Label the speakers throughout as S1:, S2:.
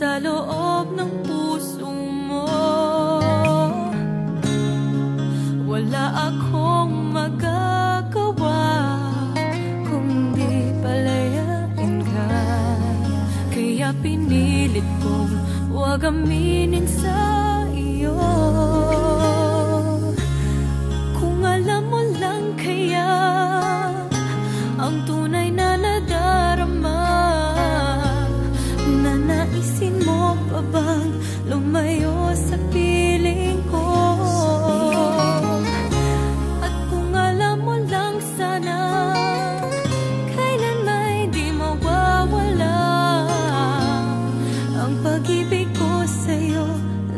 S1: sa loob ng puso mo. Wala akong magagawa kundi palayain ka. Kaya pinilit kong huwag aminin sa iyo. Kung alam mo lang kaya ang tunay na nadarama, nanaisin mo pa bang lumayo sa piling ko? At kung alam mo lang sana, kailan may di mawawala ang pag-ibig ko sa'yo,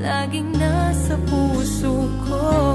S1: laging nasa puso ko.